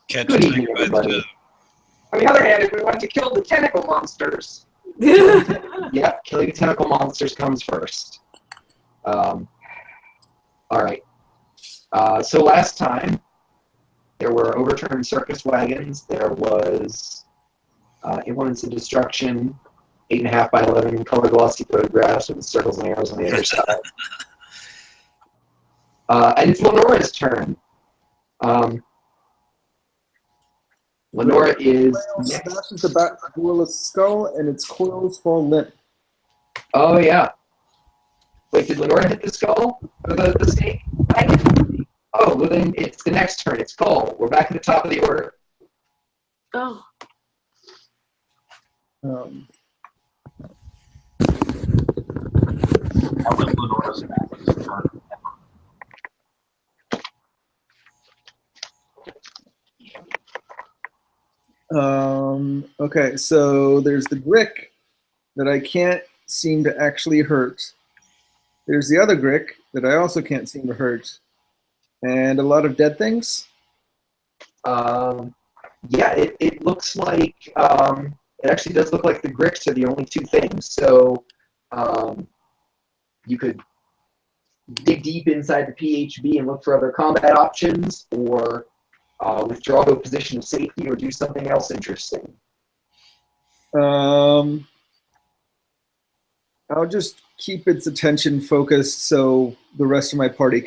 Catch Good a evening, tiger by the everybody. tail. On the other hand, if we want to kill the tentacle monsters, Yeah, killing tentacle monsters comes first. All right. So last time, there were overturned circus wagons. There was implements of destruction, 8.5 by 11 color glossy photographs with circles and arrows on the other side. And it's Lenora's turn. Lenora is next. Smashes the back gorilla's skull and its coils fall limp. Oh, yeah. Wait, did Lenora hit the skull? Or the snake? Oh, well then it's the next turn. It's Cole. We're back at the top of the order. Oh. How was Lenora's fastest turn ever? Okay, so there's the Grick that I can't seem to actually hurt. There's the other Grick that I also can't seem to hurt. And a lot of dead things? Yeah, it looks like, it actually does look like the Gricks are the only two things. So you could dig deep inside the PHB and look for other combat options, or withdraw to a position of safety, or do something else interesting. I'll just keep its attention focused so the rest of my party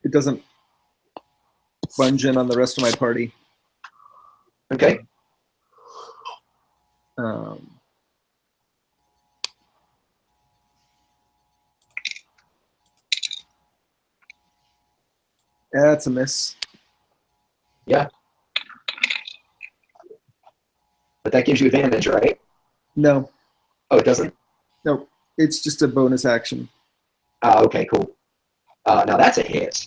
it doesn't plunge in on the rest of my party. Okay. That's a miss. Yeah. But that gives you advantage, right? No. Oh, it doesn't? Nope. It's just a bonus action. Okay, cool. Now that's a hit.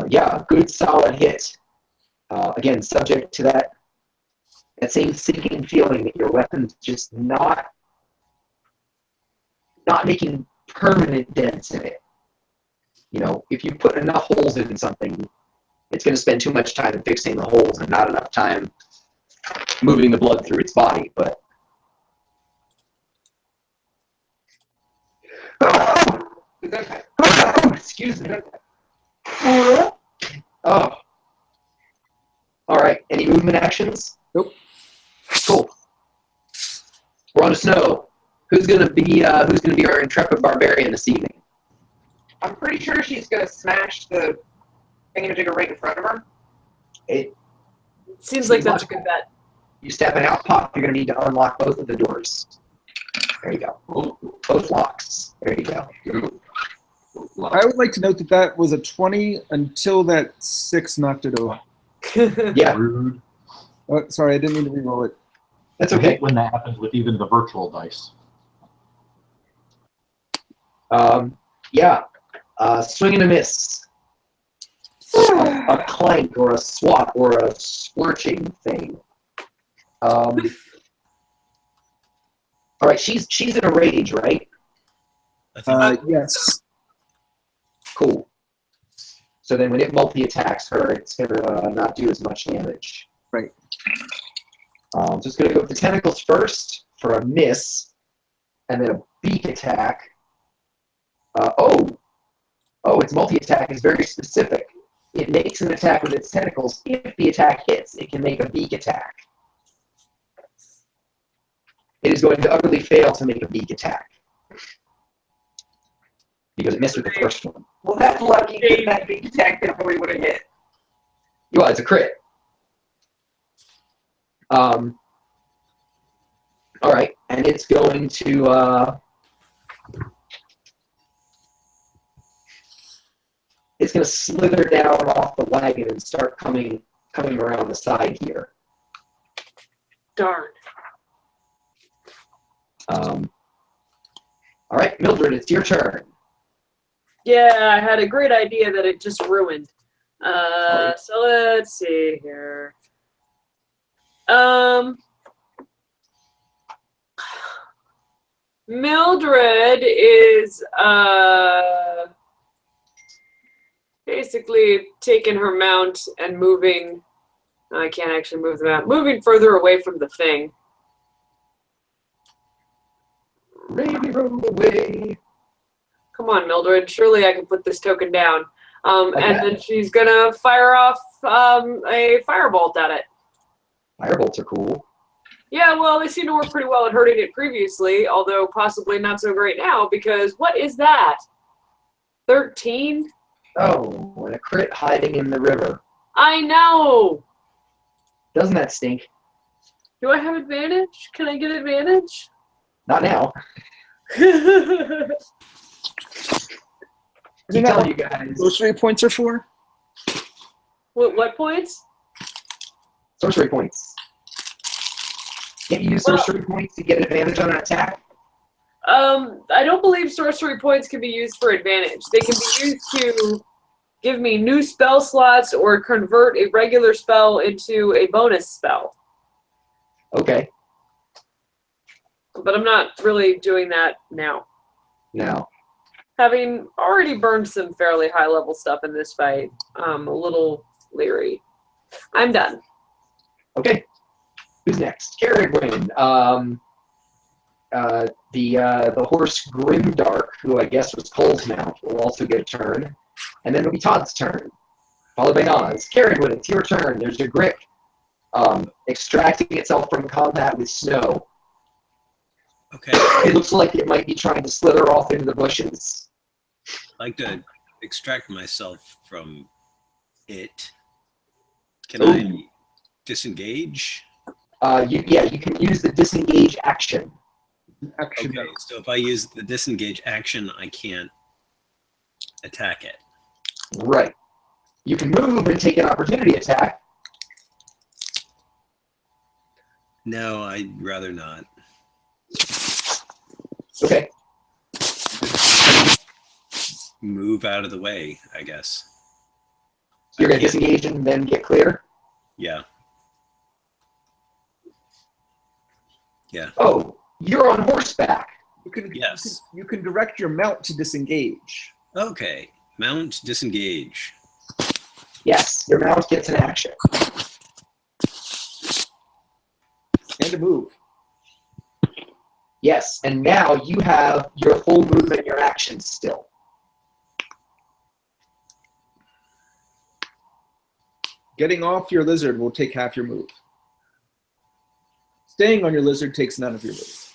Yeah, good solid hit. Again, subject to that same sinking feeling that your weapon's just not making permanent dents in it. You know, if you put enough holes in something, it's going to spend too much time fixing the holes and not enough time moving the blood through its body. But excuse me. Oh. All right. Any movement actions? Nope. Cool. We're on to Snow. Who's gonna be our intrepid barbarian this evening? I'm pretty sure she's going to smash the thingamajigger right in front of her. It Seems like that's a good bet. You stepping out, pop. You're gonna need to unlock both of the doors. There you go. Both locks. There you go. I would like to note that was a 20 until that 6 knocked it over. Yeah. Rude. Oh, sorry, I didn't mean to re-roll it. That's I okay. hate when that happens with even the virtual dice. Yeah. Swing and a miss. A clank or a swat or a squirching thing. All right, she's in a rage, right? I think Yes. Cool. So then when it multi-attacks her, it's going to not do as much damage. Right. Just going to go with the tentacles first for a miss, and then a beak attack. Its multi-attack is very specific. It makes an attack with its tentacles. If the attack hits, it can make a beak attack. It is going to utterly fail to make a beak attack, because it missed with the first one. Well, that's lucky, because that big attack definitely would have hit. Well, it's a crit. All right, and it's going to slither down off the wagon and start coming around the side here. Darn. All right, Mildred, it's your turn. Yeah, I had a great idea that it just ruined. So let's see here. Mildred is basically taking her mount and moving. I can't actually move the mount. Moving further away from the thing. Baby, roll away. Come on, Mildred. Surely I can put this token down. Okay. And then she's gonna fire off a firebolt at it. Firebolts are cool. Yeah, well, they seem to work pretty well at hurting it previously, although possibly not so great now, because what is that? 13? Oh, and a crit hiding in the river. I know! Doesn't that stink? Do I have advantage? Can I get advantage? Not now. Isn't Keep that telling what you guys. sorcery points are for? What points? Sorcery points. Can't you use sorcery points to get advantage on an attack? I don't believe sorcery points can be used for advantage. They can be used to give me new spell slots or convert a regular spell into a bonus spell. Okay. But I'm not really doing that now. No. Having already burned some fairly high-level stuff in this fight, I'm a little leery. I'm done. Okay. Who's next? Carragwin. The horse Grimdark, who I guess was Cole's mount, will also get a turn. And then it'll be Todd's turn, followed by Nas. Carragwin, it's your turn. There's a Grick extracting itself from combat with snow. Okay. It looks like it might be trying to slither off into the bushes. I'd like to extract myself from it. Can Ooh. I disengage? You can use the disengage action. Action. Okay, so if I use the disengage action, I can't attack it. Right. You can move and take an opportunity attack. No, I'd rather not. Okay. Move out of the way, I guess. You're I going to can't- disengage and then get clear? Yeah. Yeah. Oh, you're on horseback. You can, Yes. you can direct your mount to disengage. Okay. Mount disengage. Yes, your mount gets an action. And to move. Yes, and now you have your full move and your actions still. Getting off your lizard will take half your move. Staying on your lizard takes none of your move.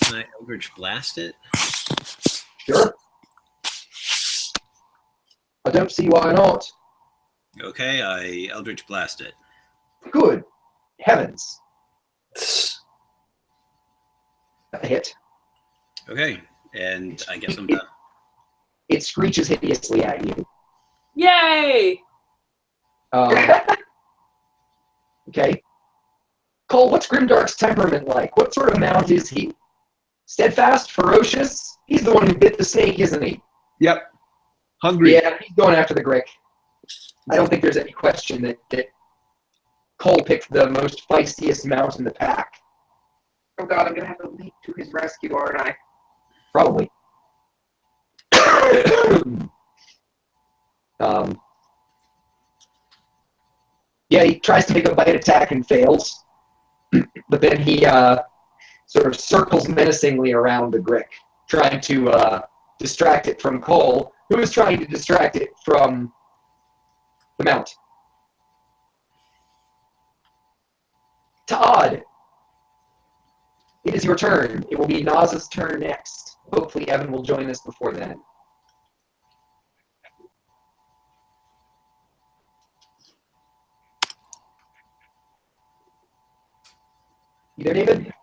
Can I Eldritch Blast it? Sure. I don't see why not. Okay, I Eldritch Blast it. Good heavens. A hit. Okay, and I guess I'm done. It screeches hideously at you. Yay! Okay. Cole, what's Grimdark's temperament like? What sort of mount is he? Steadfast? Ferocious? He's the one who bit the snake, isn't he? Yep. Hungry. Yeah, he's going after the Grick. I don't think there's any question that Cole picked the most feistiest mount in the pack. Oh god, I'm gonna have to leap to his rescue, aren't I? Probably. Yeah, he tries to make a bite attack and fails. But then he sort of circles menacingly around the Grick, trying to distract it from Cole, who is trying to distract it from the mount. Todd, it is your turn. It will be Naz's turn next. Hopefully Evan will join us before then. You there, David?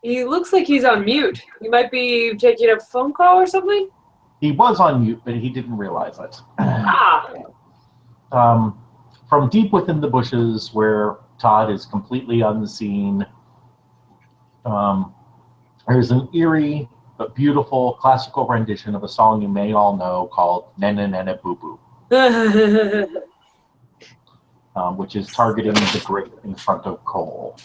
He looks like he's on mute. He might be taking a phone call or something. He was on mute, but he didn't realize it. Ah, From deep within the bushes where Todd is completely unseen, there's an eerie but beautiful classical rendition of a song you may all know called Nene Nene Boo Boo, which is targeting the Grick in front of Cole.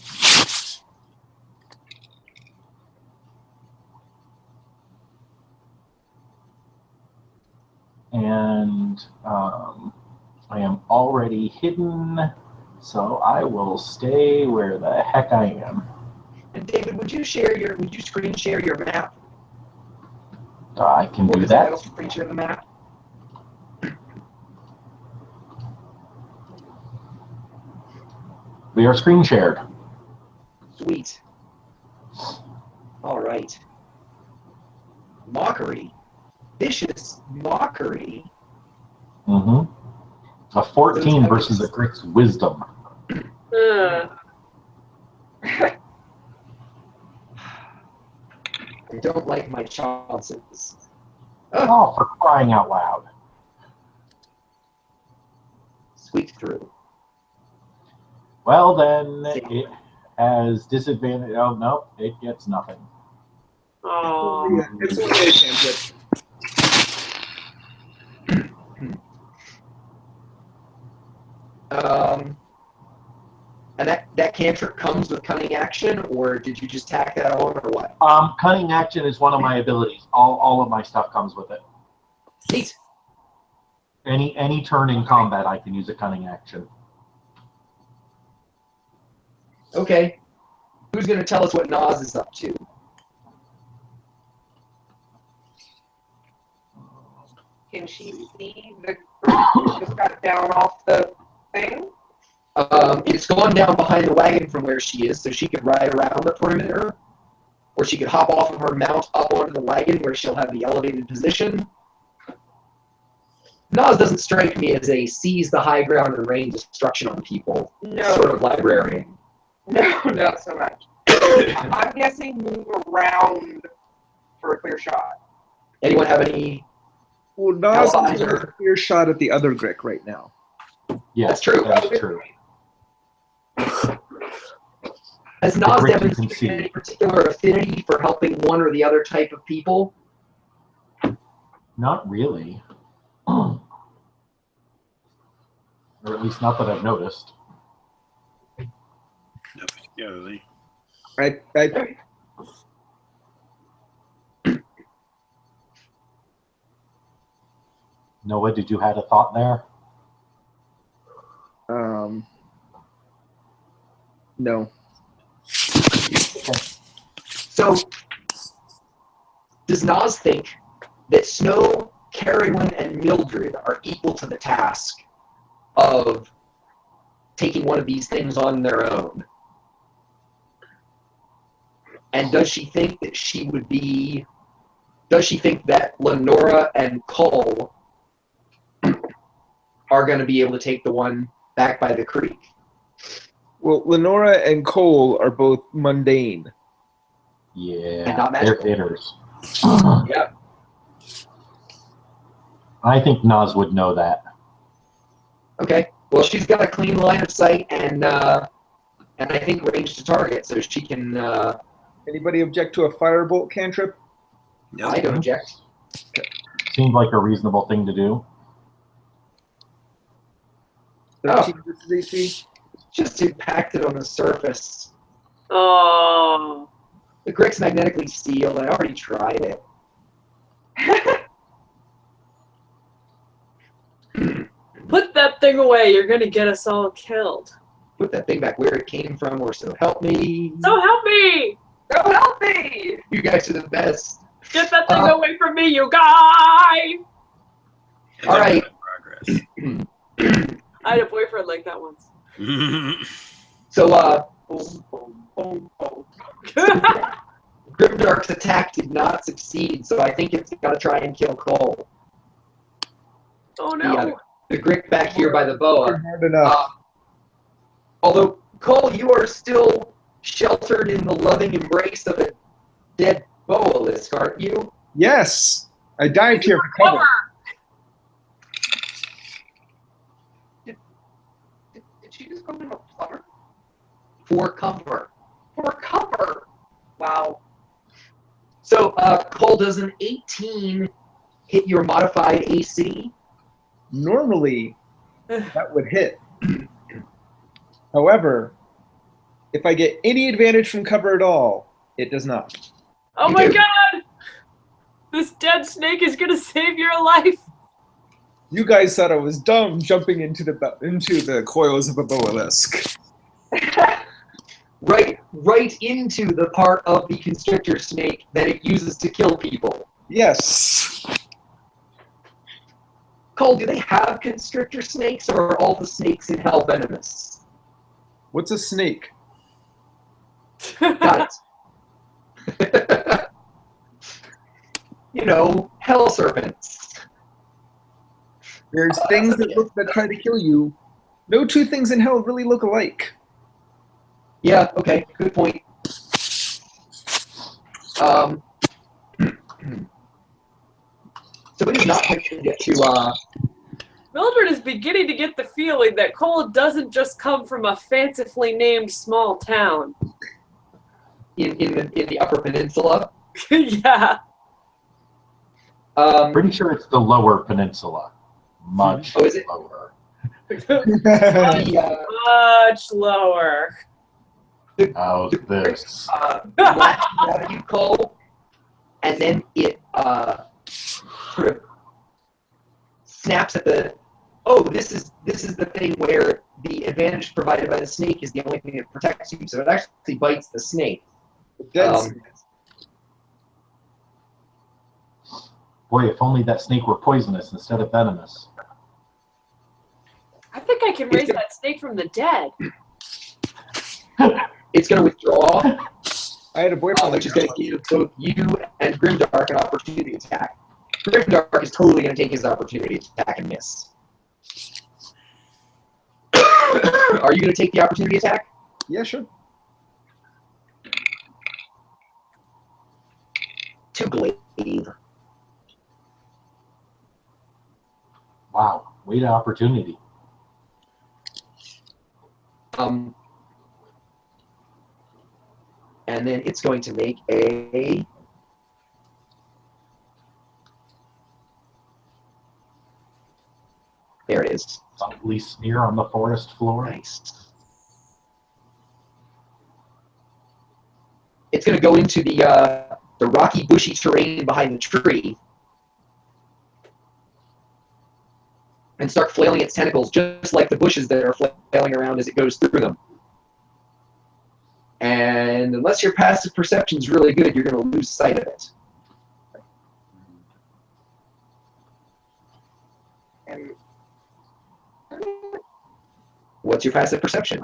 And I am already hidden, so I will stay where the heck I am. And David, would you screen share your map? I can Or do does that. anyone else screen share the map? We are screen shared. Sweet. All right. Mockery. Vicious mockery. Mm-hmm. A 14 versus a Grick's wisdom. Uh, I don't like my chances. Oh, for crying out loud. Squeak through. Well, then it has disadvantage. Oh, no, it gets nothing. oh. Yeah, it's only a cantrip. And that cantrip comes with cunning action, or did you just tack that on, or what? Cunning action is one of my abilities. All of my stuff comes with it. Neat. Any turn in combat, I can use a cunning action. Okay. Who's going to tell us what Nas is up to? Can she see the just got down off the thing? It's gone down behind the wagon from where she is, so she could ride around the perimeter, or she could hop off of her mount up onto the wagon where she'll have the elevated position. Nas doesn't strike me as a seize the high ground and rain destruction on people No. sort of librarian. No, not so much. I'm guessing move around for a clear shot. Anyone have any? Well, Nas Allies has a are- clear shot at the other Grick right now. Yes, That's true. That's true. Has Nas Rick you can demonstrated see. any particular affinity for helping one or the other type of people? Not really. Or at least not that I've noticed. No, particularly. I Noah, did you have a thought there? no. So, does Nas think that Snow, Carolyn, and Mildred are equal to the task of taking one of these things on their own? And does she think that she would be... Does she think that Lenora and Cole are going to be able to take the one back by the creek? Well, Lenora and Cole are both mundane. And Yeah, not they're magical. hitters. Yep. I think Nas would know that. Okay. Well, she's got a clean line of sight and I think range to target, so she can... Anybody object to a firebolt cantrip? No. I don't object. Seemed like a reasonable thing to do. 13 versus AC. Just impacted on the surface. Oh. The Grick's magnetically sealed. I already tried it. Put that thing away. You're going to get us all killed. Put that thing back where it came from, or so help me. So help me. Go help me! You guys are the best. Get that thing away from me, you guy. All right. Progress. I had a boyfriend like that once. So, Boom, boom, boom, boom. Grimdark's attack did not succeed, so I think it's got to try and kill Cole. Oh no. The Grick back here by the boa. Hard enough. Although, Cole, you are still sheltered in the loving embrace of a dead boa-lisk, aren't you? Yes, I dived here for cover. Did she just call him a plumber? For cover. For cover! Wow. So, Cole, does an 18 hit your modified AC? Normally, that would hit. However, if I get any advantage from cover at all, it does not. Oh You my do. god! This dead snake is gonna save your life! You guys thought I was dumb jumping into the coils of a boa-lisk. Right into the part of the constrictor snake that it uses to kill people. Yes. Cole, do they have constrictor snakes, or are all the snakes in hell venomous? What's a snake? Got it. You know, hell serpents. There's things that try to kill you. No two things in hell really look alike. Yeah, okay, good point. So it is not going to get to, Mildred is beginning to get the feeling that Cole doesn't just come from a fancifully named small town. in the Upper Peninsula. Yeah. Pretty sure it's the Lower Peninsula. Much Oh, is it? lower. The, Much lower. How's this? grab you, Cole, and then it sort of snaps at the. Oh, this is the thing where the advantage provided by the snake is the only thing that protects you. So it actually bites the snake. Boy, if only that snake were poisonous instead of venomous. I think I can raise that snake from the dead. It's going to withdraw, I had a boyfriend which is going to give both you and Grimdark an opportunity attack. Grimdark is totally going to take his opportunity attack and miss. Are you going to take the opportunity attack? Yeah, sure. To glaive. Wow, way to opportunity. And then it's going to make a. There it is. Ugly smear on the forest floor. Nice. It's going to go into the rocky, bushy terrain behind the tree and start flailing its tentacles, just like the bushes that are flailing around as it goes through them. And unless your passive perception is really good, you're going to lose sight of it. And What's your passive perception?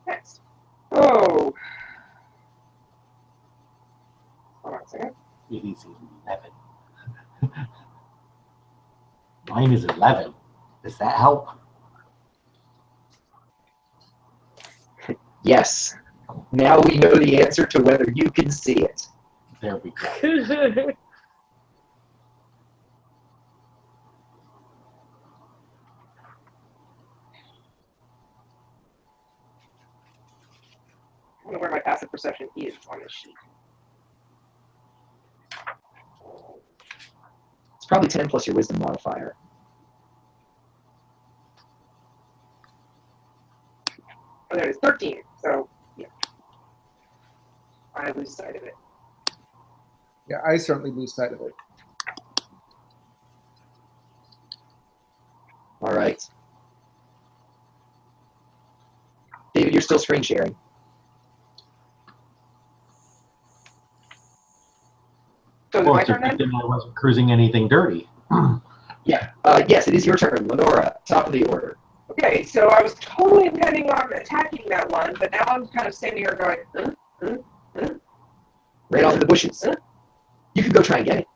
next. Oh. Hold on a second. It is 11. Mine is 11. Does that help? Yes. Now we know the answer to whether you can see it. There we go. I wonder where my passive perception is on this sheet. It's probably 10 plus your wisdom modifier. Oh, there it is, 13. So, yeah. I lose sight of it. Yeah, I certainly lose sight of it. All right. David, you're still screen sharing. So is it Well, my it's a turn good then? thing I wasn't cruising anything dirty. Yeah. Yes, it is your turn, Lenora. Top of the order. Okay, so I was totally intending on attacking that one, but now I'm kind of standing here going, Right off in the bushes. You could go try and get it.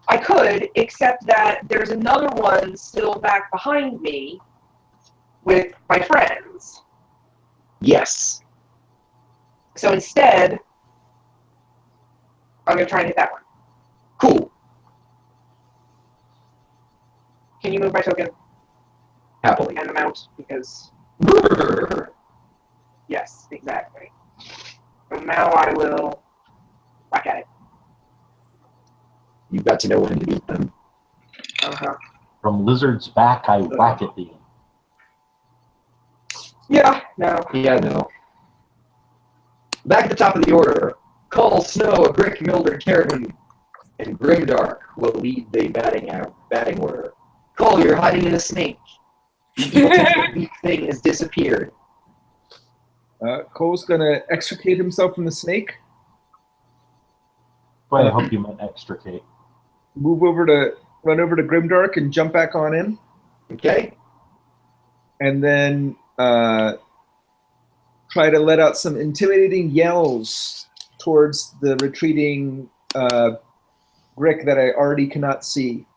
I could, except that there's another one still back behind me with my friends. Yes. So instead, I'm going to try and hit that one. Cool. Can you move my token Happily. and amount? Because, yes, exactly. So now I will whack at it. You've got to know when to beat them. Uh-huh. From lizard's back, I whack at thee. Yeah, no. Yeah, no. Back at the top of the order. Call Snow, a Brick, Mildred, Carrigan. and Grimdark will lead the batting order. Cole, you're hiding in a snake. The evil thing has disappeared. Cole's gonna extricate himself from the snake. Boy, I hope you meant extricate. Run over to Grimdark and jump back on in. Okay. And then try to let out some intimidating yells towards the retreating Rick that I already cannot see.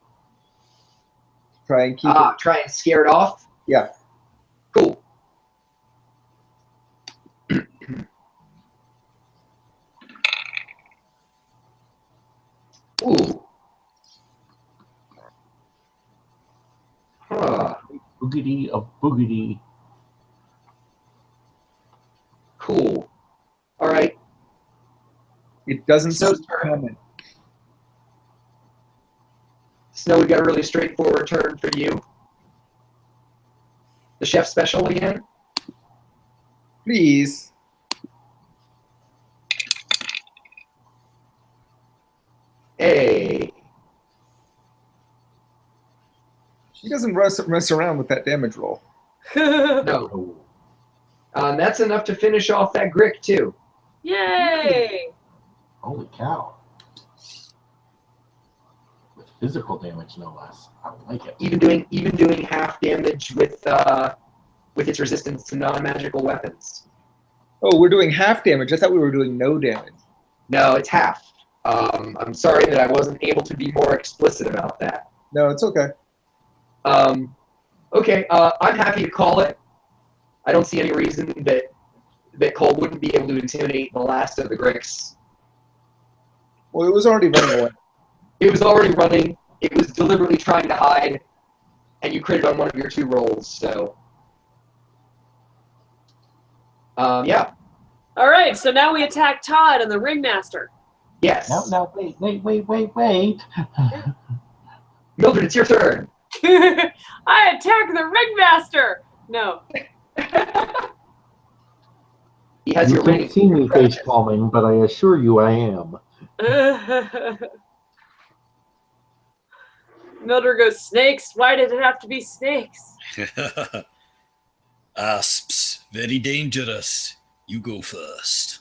Try and keep it. Try and scare it off? Yeah. Cool. Ooh. Huh. Boogity of boogity. Cool. All right. It doesn't Snow's seem turn. coming. Snow, we got a really straightforward turn for you. The chef special again. Please. Hey. She doesn't mess around with that damage roll. No. That's enough to finish off that Grick, too. Yay! Holy cow. With physical damage, no less. I like it. Even doing half damage with its resistance to non-magical weapons. Oh, we're doing half damage. I thought we were doing no damage. No, it's half. I'm sorry that I wasn't able to be more explicit about that. No, it's okay. Okay, I'm happy to call it. I don't see any reason that Cole wouldn't be able to intimidate the last of the Gricks. Well, it was already running away. It was already running. It was deliberately trying to hide, and you critted on one of your 2 rolls, so... yeah. All right, so now we attack Todd and the Ringmaster. Yes. No, wait. Mildred, it's your turn. I attack the Ringmaster! No. He has You your can't ring. see me face palming, but I assure you I am. Mildred goes, snakes? Why did it have to be snakes? Asps, very dangerous. You go first.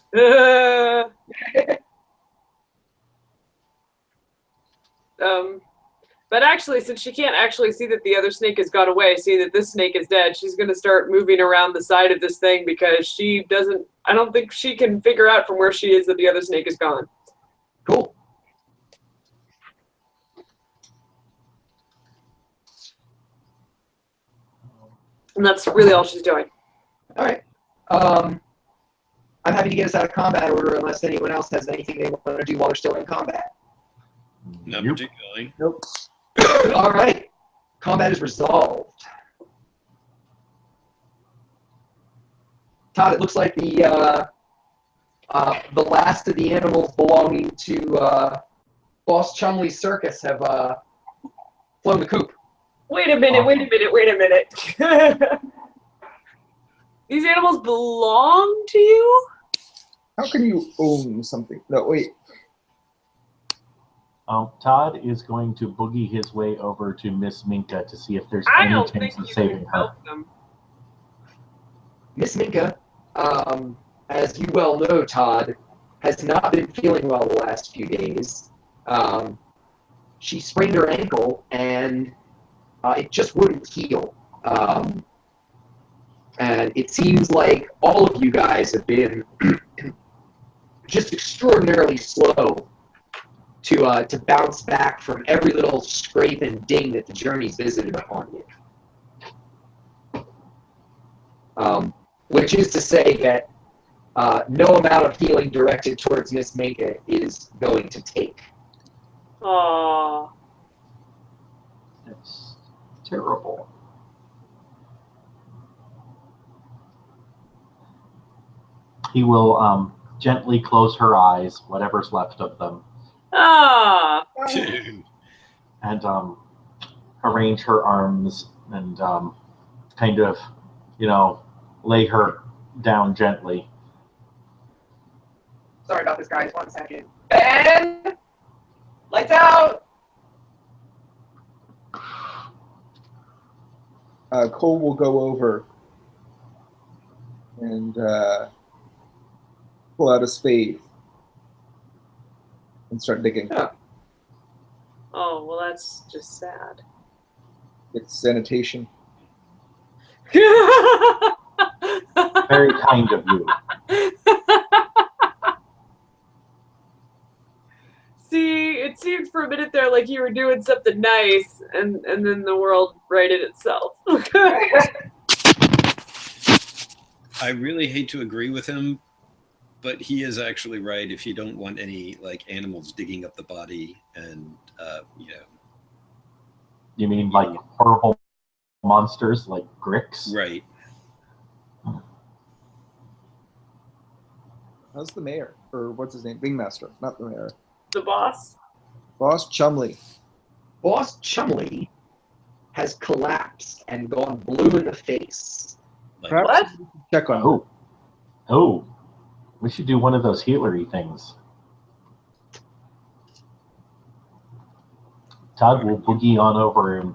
But actually, since she can't actually see that the other snake has gone away, see that this snake is dead, she's going to start moving around the side of this thing because I don't think she can figure out from where she is that the other snake is gone. Cool. And that's really all she's doing. All right. I'm happy to get us out of combat order unless anyone else has anything they want to do while they're still in combat. Not Nope. particularly. Nope. All right. Combat is resolved. Todd, it looks like the last of the animals belonging to Boss Chumley's circus have flown the coop. Wait a minute. These animals belong to you? How can you own something? No, wait. Todd is going to boogie his way over to Miss Minka to see if there's I any don't chance think of you saving can her. help them. Miss Minka, as you well know, Todd, has not been feeling well the last few days. She sprained her ankle, and it just wouldn't heal. And it seems like all of you guys have been just extraordinarily slow to bounce back from every little scrape and ding that the journey's visited upon you. Which is to say that no amount of healing directed towards Miss Minka is going to take. Aww. It's terrible. He will gently close her eyes, whatever's left of them, Ah. and arrange her arms and kind of, lay her down gently. Sorry about this, guys. 1 second. Ben? Lights out! Cole will go over and pull out a spade and start digging. Oh, well, that's just sad. It's sanitation. Very kind of you. See, it seemed for a minute there like you were doing something nice, and then the world righted itself. I really hate to agree with him, but he is actually right. If you don't want any like animals digging up the body, and You mean like horrible monsters like Grix? right. How's the mayor? Or what's his name? Ringmaster, not the mayor. The boss? Boss Chumley. Boss Chumley has collapsed and gone blue in the face. Like, Perhaps What? we should check on him. Oh, we should do one of those healery things. Todd will boogie on over and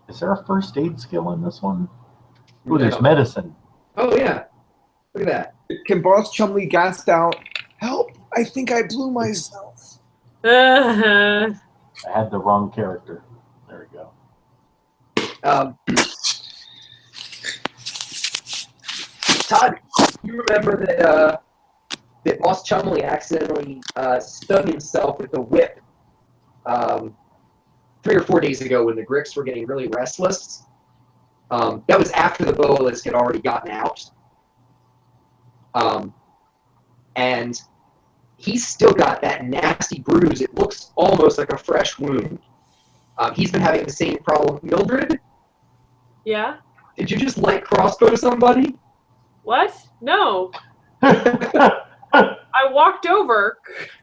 is there a first aid skill in this one? Ooh, there's No. medicine. Oh yeah, look at that. Can Boss Chumley gasp out, "Help! I think I blew myself." Uh-huh. I had the wrong character. There we go. Todd, you remember that Boss Chumley accidentally stung himself with a whip 3 or 4 days ago when the Grix were getting really restless. That was after the boas had already gotten out. And he's still got that nasty bruise. It looks almost like a fresh wound. He's been having the same problem. Mildred, Yeah? did you just light crossbow somebody? What? No. I walked over.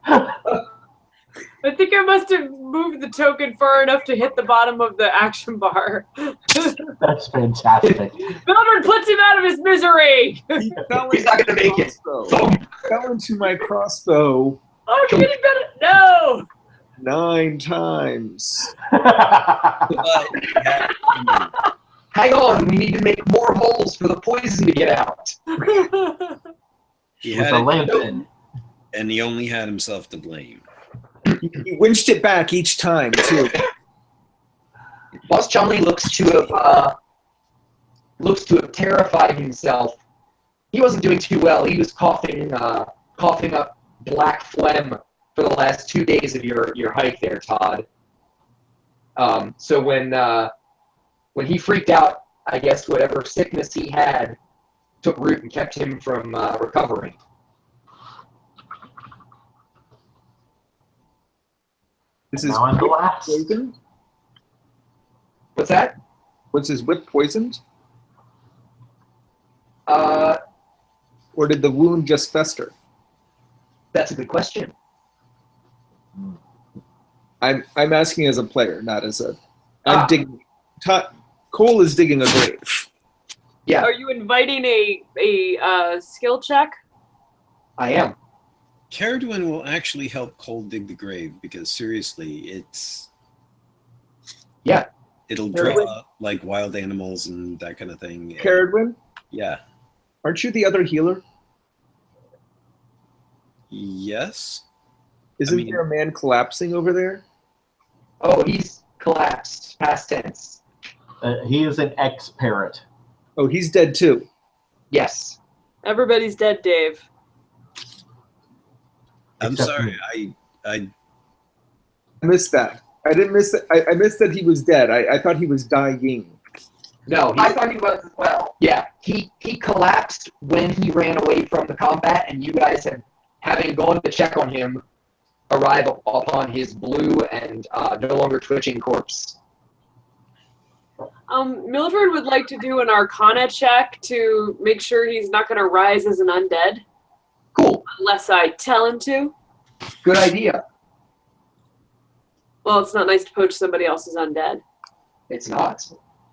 I think I must have moved the token far enough to hit the bottom of the action bar. That's fantastic. Mildred puts him out of his misery. He fell He's not into gonna make my it. crossbow. Thump. Fell into my crossbow Oh, I'm getting better. No. 9 times. but yeah, Hang on, we need to make more holes for the poison to get out. he With had a it, lantern. and he only had himself to blame. He winched it back each time, too. Boss Chumley looks to have terrified himself. He wasn't doing too well. He was coughing up black phlegm for the last 2 days of your hike there, Todd. So when he freaked out, I guess whatever sickness he had took root and kept him from recovering. This is Now I'm the whip last. poisoned? What's that? Was his whip poisoned? Uh, Or did the wound just fester? that's a good question. I'm asking as a player, not as a. Ah. I'm digging. Cole is digging a grave. Yeah, Are you inviting a skill check? I am. Caradwin will actually help Cole dig the grave because seriously, it'll draw like wild animals and that kind of thing. and- Caradwin, Yeah. aren't you the other healer? Yes. Isn't mean- there a man collapsing over there? Oh, he's collapsed. Past tense. He is an ex-parrot. Oh, he's dead too. Yes. Everybody's dead, Dave. I'm Except sorry. me. I I missed that. I didn't miss it. I missed that he was dead. I thought he was dying. No, I thought he was as well. yeah, he collapsed when he ran away from the combat, and you guys, having gone to check on him, arrive upon his blue and no longer twitching corpse. Mildred would like to do an Arcana check to make sure he's not going to rise as an undead, Cool. unless I tell him to. Good idea. Well, it's not nice to poach somebody else's undead. It's not.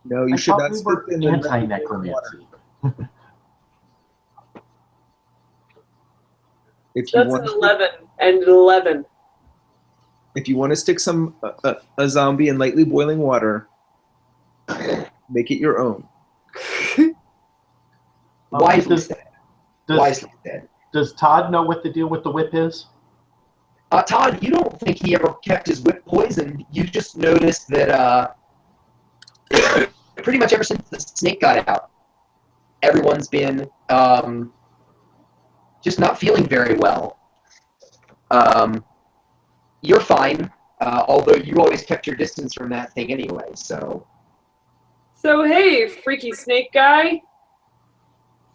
No, you I should thought not we sit were in the anti-necromancy. If you That's want an 11 and an 11. if you want to stick some a zombie in lightly boiling water, make it your own. Wisely does, said. does, Wisely said. does Todd know what the deal with the whip is? Todd, you don't think he ever kept his whip poisoned. You just noticed that pretty much ever since the snake got out, everyone's been just not feeling very well. You're fine, although you always kept your distance from that thing anyway, so... So hey, freaky snake guy.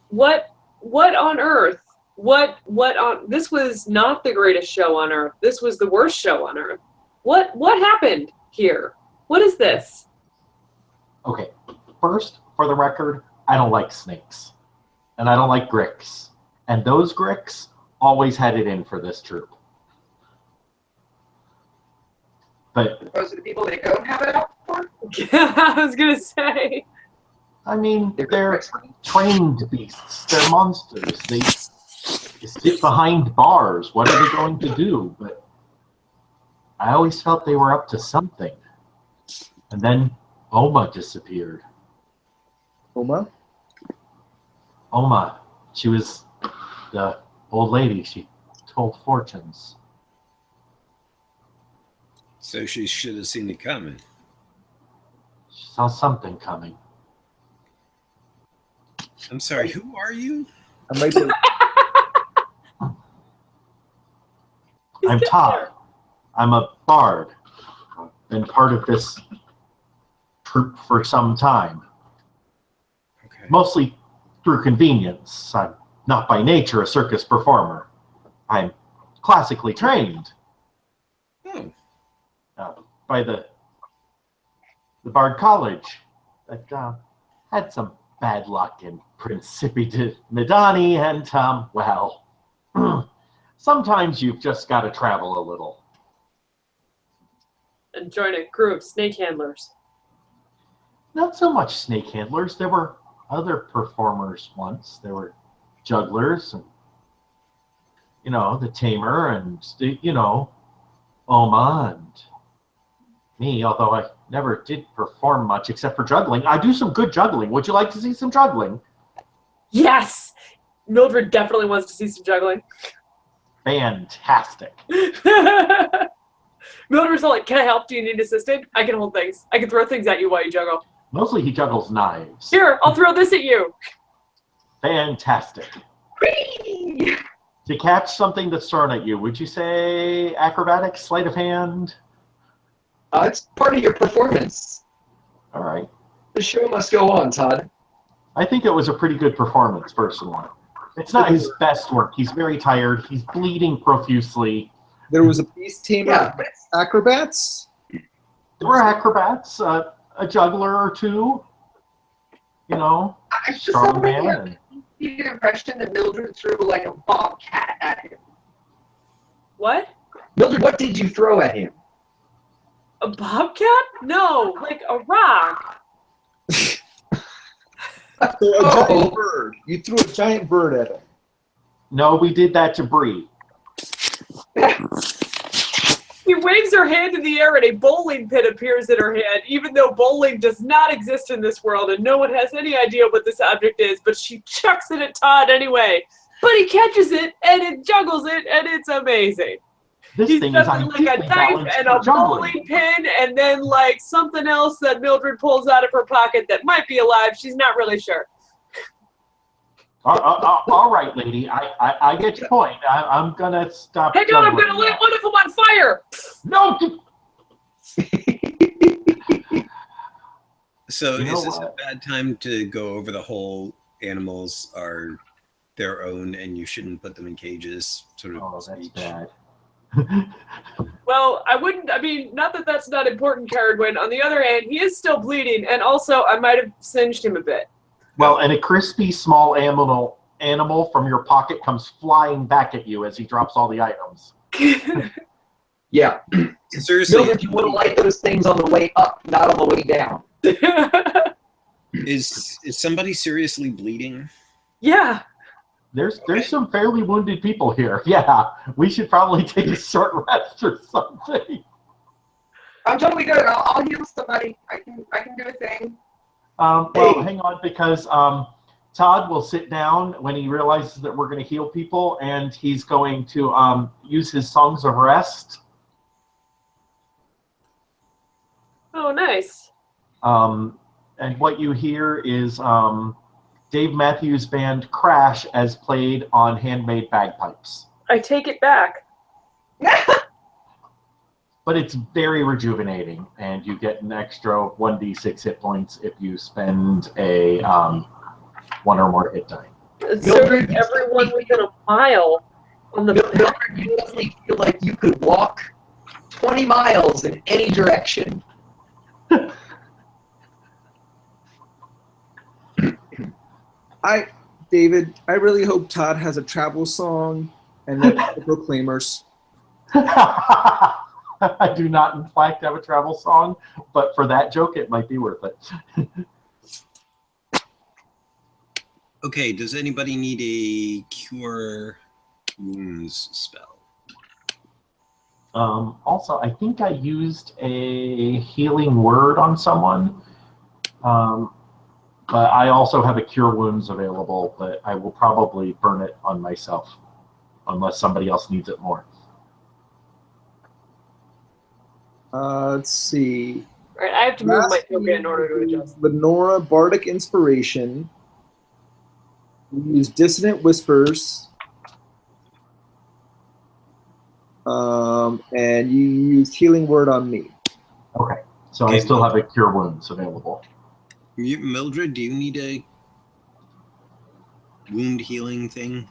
What on earth? What on this was not the greatest show on earth. This was the worst show on earth. What happened here? What is this? Okay, first, for the record, I don't like snakes. And I don't like gricks. And those gricks always had it in for this troop. But Those are the people that don't have it out for? I was gonna say. I mean, they're trained beasts. They're monsters. They sit behind bars. What are they going to do? But I always felt they were up to something. And then Oma disappeared. Oma? Oma. She was the old lady. She told fortunes. So she should have seen it coming. She saw something coming. I'm sorry, who are you? I might be, I'm Todd. I'm a bard. I've been part of this troupe for some time. Okay. Mostly through convenience. I'm not by nature a circus performer. I'm classically trained Oh, by the Bard College. But had some bad luck in Principi de Medani, and well, sometimes you've just got to travel a little. And join a crew of snake handlers. Not so much snake handlers. There were other performers once. There were jugglers, and the tamer, and Oma, and me. Although I never did perform much except for juggling. I do some good juggling. Would you like to see some juggling? Yes! Mildred definitely wants to see some juggling. Fantastic. Mildred's all like, can I help? Do you need assisted? I can hold things. I can throw things at you while you juggle. Mostly he juggles knives. Here, I'll throw this at you. Fantastic. Whee! To catch something that's thrown at you, would you say acrobatics, sleight of hand? It's part of your performance. All right. The show must go on, Todd. I think it was a pretty good performance, personally. It's not his best work. He's very tired. He's bleeding profusely. there was a beast tamer, Yeah, but it's, acrobats. There were acrobats, a juggler or two, I just strong man. And the impression that Mildred threw like a bobcat at him. What? Mildred, what did you throw at him? A bobcat? No, like a rock. So a giant bird. You threw a giant bird at him. no, we did that to Bree. He waves her hand in the air and a bowling pin appears in her hand, even though bowling does not exist in this world and no one has any idea what this object is, but she chucks it at Todd anyway. But he catches it and it juggles it and it's amazing. This He's thing is juggling like a ideally knife balanced and for a juggling. bowling pin and then like something else that Mildred pulls out of her pocket that might be alive. She's not really sure. All right, lady. I get your point. I'm gonna stop. Hang on, I'm juggling gonna light now. one of them on fire. No. so You know is this what? a bad time to go over the whole animals are their own and you shouldn't put them in cages sort of Oh, that's speech? bad. Well, not that that's not important, Caradwin. On the other hand, he is still bleeding, and also I might have singed him a bit. Well, and a crispy small animal from your pocket comes flying back at you as he drops all the items. Yeah. Seriously, Mildred, you want to light those things on the way up, not on the way down. is somebody seriously bleeding? Yeah. There's some fairly wounded people here. Yeah, we should probably take a short rest or something. I'm totally good. I'll heal somebody. I can do a thing. Well, hang on, because Todd will sit down when he realizes that we're going to heal people, and he's going to use his songs of rest. Oh, nice. And what you hear is Dave Matthews Band Crash as played on handmade bagpipes. I take it back. But it's very rejuvenating, and you get an extra 1d6 hit points if you spend a 1 or more hit die. So everyone within a mile on the Mildred, you definitely feel like you could walk 20 miles in any direction. David, I really hope Todd has a travel song and that the Proclaimers. I do not, in fact, have a travel song, but for that joke, it might be worth it. Okay, does anybody need a cure wounds spell? Also, I think I used a healing word on someone, but I also have a cure wounds available, but I will probably burn it on myself unless somebody else needs it more. Let's see. All right, I have to move my token in order to adjust. Lenora Bardic Inspiration. You use Dissonant Whispers. And you used Healing Word on me. Okay, so I still have a cure wounds available. Mildred, do you need a wound healing thing?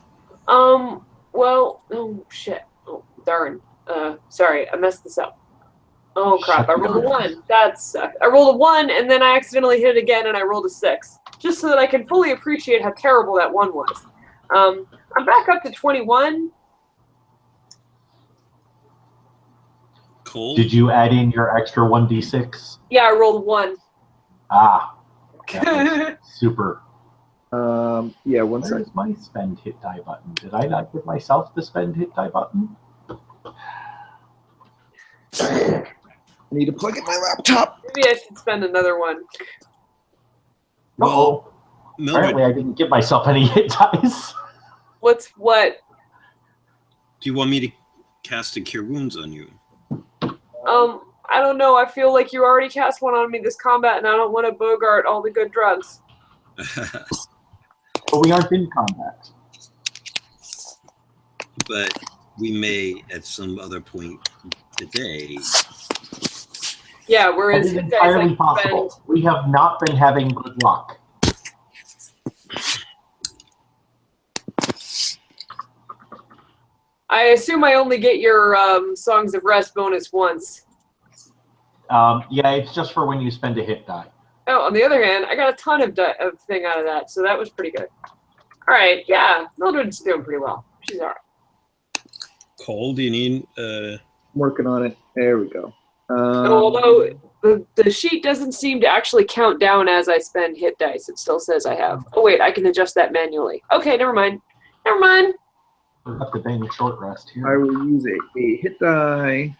Well, oh, shit. Oh, darn. Sorry, I messed this up. Oh, crap. I rolled a 1. That sucked. I rolled a 1, and then I accidentally hit it again, and I rolled a 6. Just so that I can fully appreciate how terrible that 1 was. I'm back up to 21. Cool. Did you add in your extra 1d6? Yeah, I rolled 1. Ah, that was super. Yeah, one second. Where's my spend hit die button? Did I not give myself the spend hit die button? I need to plug in my laptop. Maybe I should spend another 1. Uh-oh. Mildred, Apparently I didn't give myself any hit dice. What? do you want me to cast a cure wounds on you? I don't know. I feel like you already cast one on me this combat, and I don't want to bogart all the good drugs. But we aren't in combat. But we may at some other point today. Yeah, That whereas is hit dice entirely I possible. spend. We have not been having good luck. I assume I only get your Songs of Rest bonus once. Yeah, it's just for when you spend a hit die. Oh, on the other hand, I got a ton of thing out of that, so that was pretty good. All right, yeah, Mildred's doing pretty well. She's all right. Cole, do you need I'm working on it. There we go. Although the sheet doesn't seem to actually count down as I spend hit dice. It still says I have. Oh, wait, I can adjust that manually. Okay, never mind. Never mind. We'll have to bang a short rest here. I will use a hit die.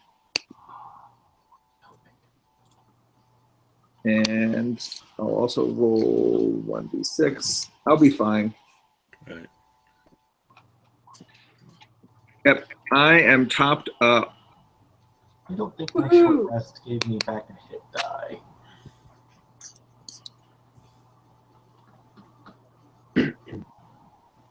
And I'll also roll 1d6. I'll be fine. Right. Yep, I am topped up. I don't think my short rest gave me back a hit die.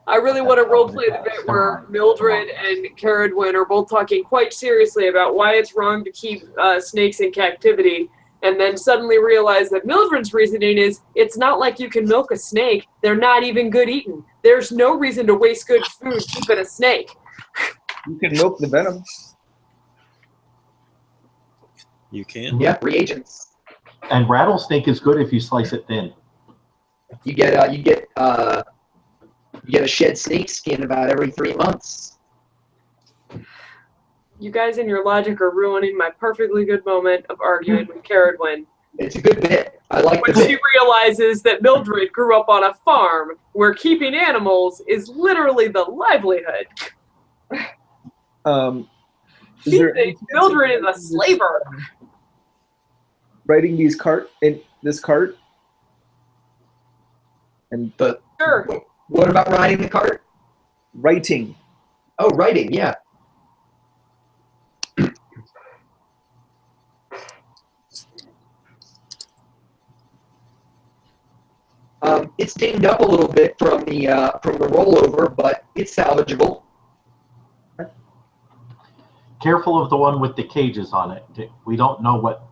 I really want to roleplay the bit where Mildred and Caradwin are both talking quite seriously about why it's wrong to keep snakes in captivity, and then suddenly realize that Mildred's reasoning is, it's not like you can milk a snake. They're not even good eating. There's no reason to waste good food keeping a snake. You can milk the venom. You can? Yeah, reagents. And rattlesnake is good if you slice it thin. You get a shed snake skin about every 3 months. You guys and your logic are ruining my perfectly good moment of arguing with Caradwin. It's a good bit. I like the When she bit. realizes that Mildred grew up on a farm where keeping animals is literally the livelihood. Is She there any thinks chance Mildred of is a writing slaver. Writing these cart in this cart? And But Sure. what about riding the cart? writing. Oh, writing, yeah. It's dinged up a little bit from the rollover, but it's salvageable. Careful of the one with the cages on it. We don't know what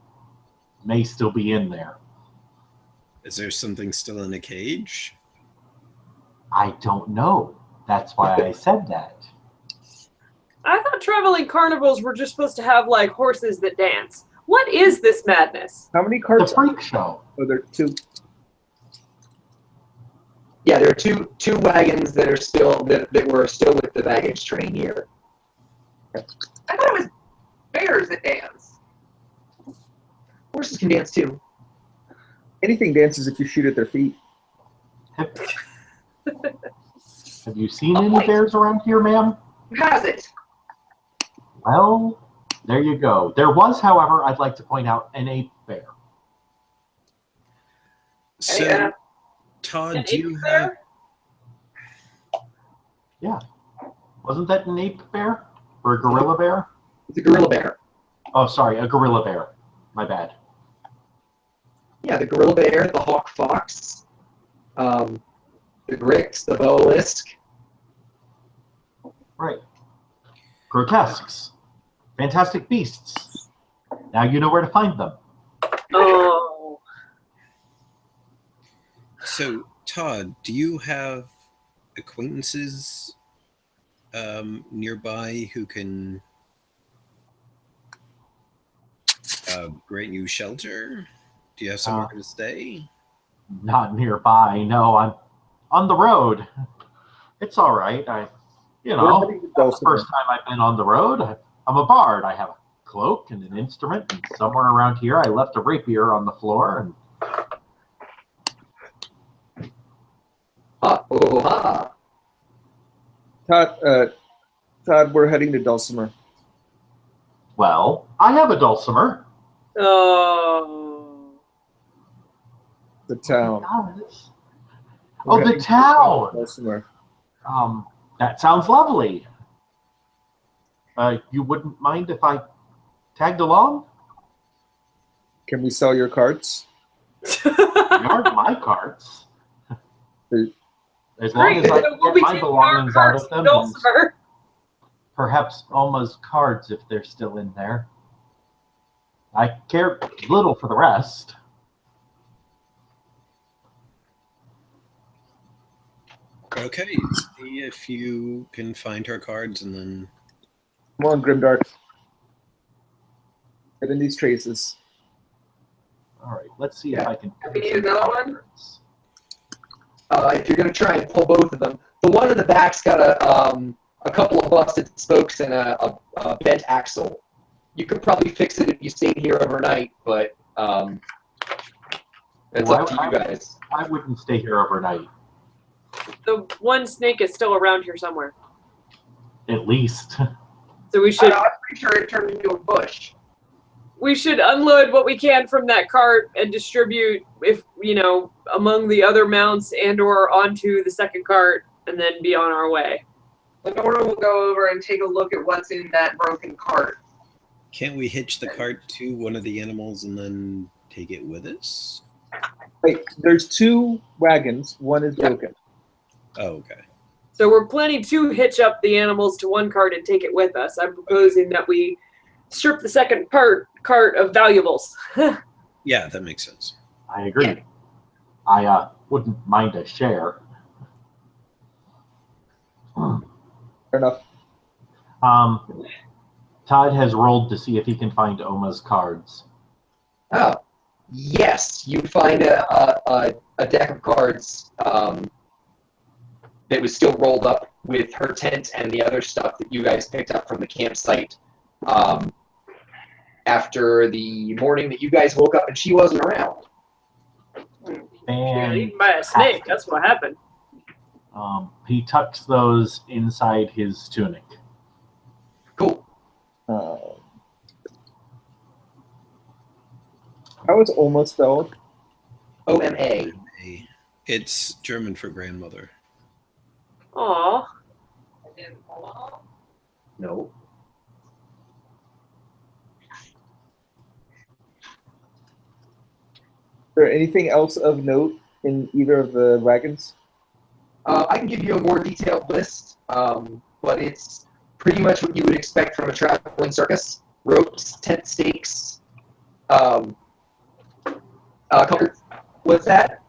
may still be in there. Is there something still in a cage? I don't know. That's why I said that. I thought traveling carnivals were just supposed to have like horses that dance. What is this madness? How many The carts? freak show. Oh, there are two. Yeah, there are two wagons that are still that were still with the baggage train here. I thought it was bears that dance. Horses can dance too. Anything dances if you shoot at their feet. Have you seen any bears around here, ma'am? Who has it? Well, there you go. There was, however, I'd like to point out, an ape bear. So, Todd, An do you ape have? bear? Yeah. Wasn't that an ape bear? Or a gorilla bear? It's a gorilla bear. Oh, sorry, a gorilla bear. My bad. Yeah, the gorilla bear, the hawk fox, the grix, the boelisk. Right. Grotesques. Fantastic beasts. Now you know where to find them. Oh. So, Todd, do you have acquaintances nearby who can grant you shelter? Do you have somewhere to stay? Not nearby. No, I'm on the road. It's all right. We're That's heading to the Dulcimer. first time I've been on the road. I'm a bard. I have a cloak and an instrument, and somewhere around here I left a rapier on the floor. And Todd, we're heading to Dulcimer. well, I have a dulcimer. Oh. The town. Guys. We're Oh, the heading to town. Dulcimer. That sounds lovely. You wouldn't mind if I tagged along? Can we sell your carts? They aren't my carts. As long Great. as I So can we'll get be my taking our belongings out carts of to them, and Dulcimer. perhaps Alma's cards if they're still in there. I care little for the rest. Okay, see if you can find her cards and then. Come on, Grimdark. Get in these traces. All right, let's see if I can. We need another one? If you're going to try and pull both of them, the one in the back's got a couple of busted spokes and a bent axle. You could probably fix it if you stayed here overnight, but it's up to you guys. I wouldn't stay here overnight, The one snake is still around here somewhere. at least. So we I should was pretty sure it turned into a bush. unload what we can from that cart and distribute among the other mounts and or onto the second cart and then be on our way. Lenora will go over and take a look at what's in that broken cart. Can't we hitch the cart to one of the animals and then take it with us? Wait, there's two wagons. One is broken. Oh, okay. So we're planning to hitch up the animals to one cart and take it with us. I'm proposing that we strip the second cart of valuables. Yeah, that makes sense. I agree. I wouldn't mind a share. Fair enough. Todd has rolled to see if he can find Oma's cards. Oh, yes, you find a deck of cards that was still rolled up with her tent and the other stuff that you guys picked up from the campsite. after the morning that you guys woke up and she wasn't around. She got eaten by a snake. That's what happened. He tucks those inside his tunic. Cool. How is Oma spelled? OMA. It's German for grandmother. Aw. No. Is there anything else of note in either of the wagons? I can give you a more detailed list, but it's pretty much what you would expect from a traveling circus. Ropes, tent stakes, what's that?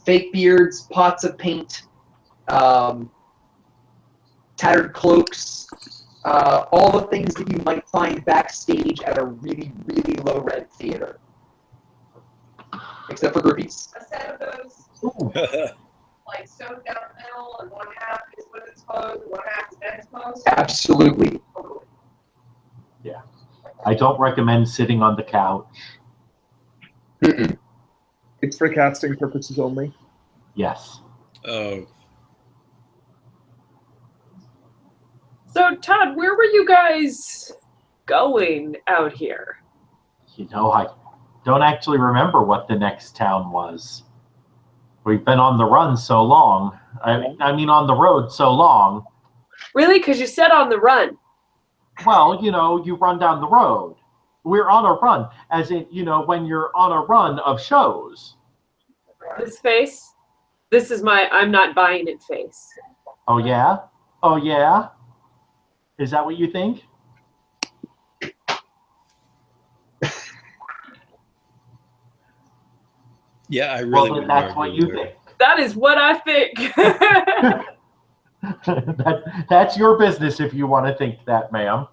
Fake beards, pots of paint, tattered cloaks, all the things that you might find backstage at a really, really low rent theater. Except for groupies. A set of those, Ooh. like sewed down the middle, and one half is women's clothes, and one half is men's clothes. Absolutely. Totally. I don't recommend sitting on the couch. Mm-mm. It's for casting purposes only. Yes. Oh, So, Todd, where were you guys going out here? You know, I don't actually remember what the next town was. We've been on the run so long. I mean, on the road so long. Really? Because you said on the run. Well, you know, you run down the road. We're on a run, as in, you know, when you're on a run of shows. This face? This is my I'm not buying it face. Oh, yeah? Oh, yeah? Is that what you think? yeah, I really Well, then wouldn't that's what argue you with think. That is what I think. That's your business if you want to think that, ma'am.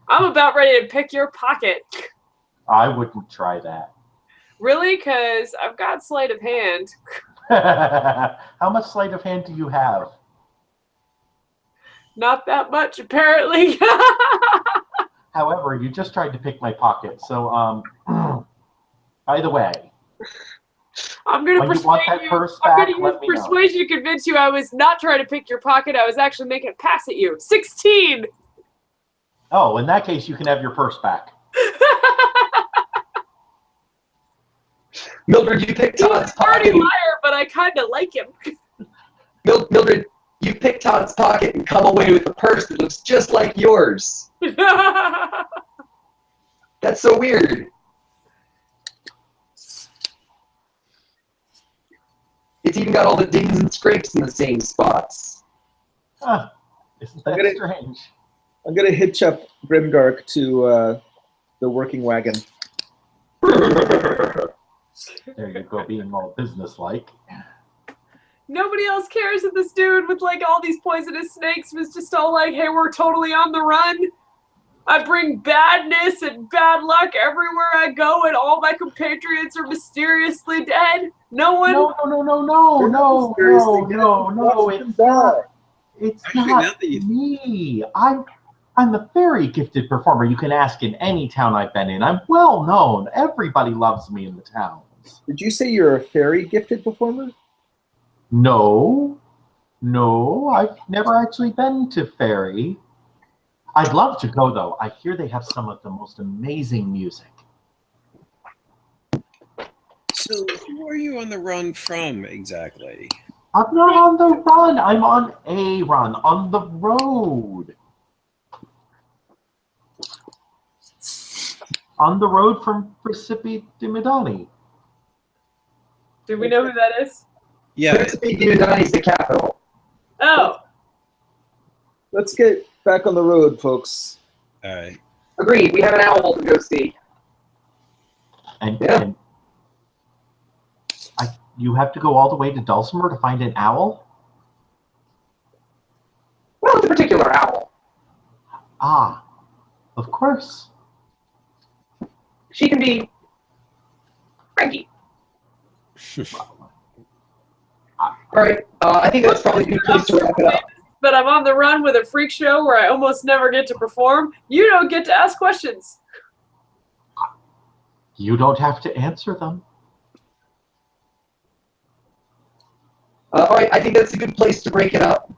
I'm about ready to pick your pocket. I wouldn't try that. Really? Because I've got sleight of hand. How much sleight of hand do you have? Not that much, apparently. However, you just tried to pick my pocket. So, by the way, I'm going to when you want persuade that you. purse I'm back, going to let use me know. persuasion to convince you I was not trying to pick your pocket. I was actually making a pass at you. 16. Oh, in that case, you can have your purse back. Mildred, you picked He's Todd's a dirty pocket. liar, but I kind of like him. Mildred, you picked Todd's pocket and come away with a purse that looks just like yours. That's so weird. It's even got all the dings and scrapes in the same spots. Huh. Isn't that Okay. strange? I'm gonna hitch up Grimdark to the working wagon. There you go, being all businesslike. Nobody else cares that this dude with like all these poisonous snakes was just all like, hey, we're totally on the run. I bring badness and bad luck everywhere I go, and all my compatriots are mysteriously dead. No one. No. It's not. It's Actually, not now that you- me. I'm a very gifted performer. You can ask in any town I've been in. I'm well known. Everybody loves me in the towns. Did you say you're a fairy gifted performer? No, I've never actually been to Fairy. I'd love to go, though. I hear they have some of the most amazing music. so who are you on the run from exactly? I'm not on the run. I'm on a run, on the road. On the road from Principe di Medani. Do we know who that is? Yeah, Principe di Medani is the capital. Oh, Let's get back on the road, folks. all right. Agreed. We have an owl to go see. And, Yeah. and you have to go all the way to Dulcimer to find an owl? Well, it's a particular owl. Ah, of course. She can be cranky. All right. I think that's probably a good place to wrap it up. but I'm on the run with a freak show where I almost never get to perform. You don't get to ask questions. You don't have to answer them. All right, I think that's a good place to break it up.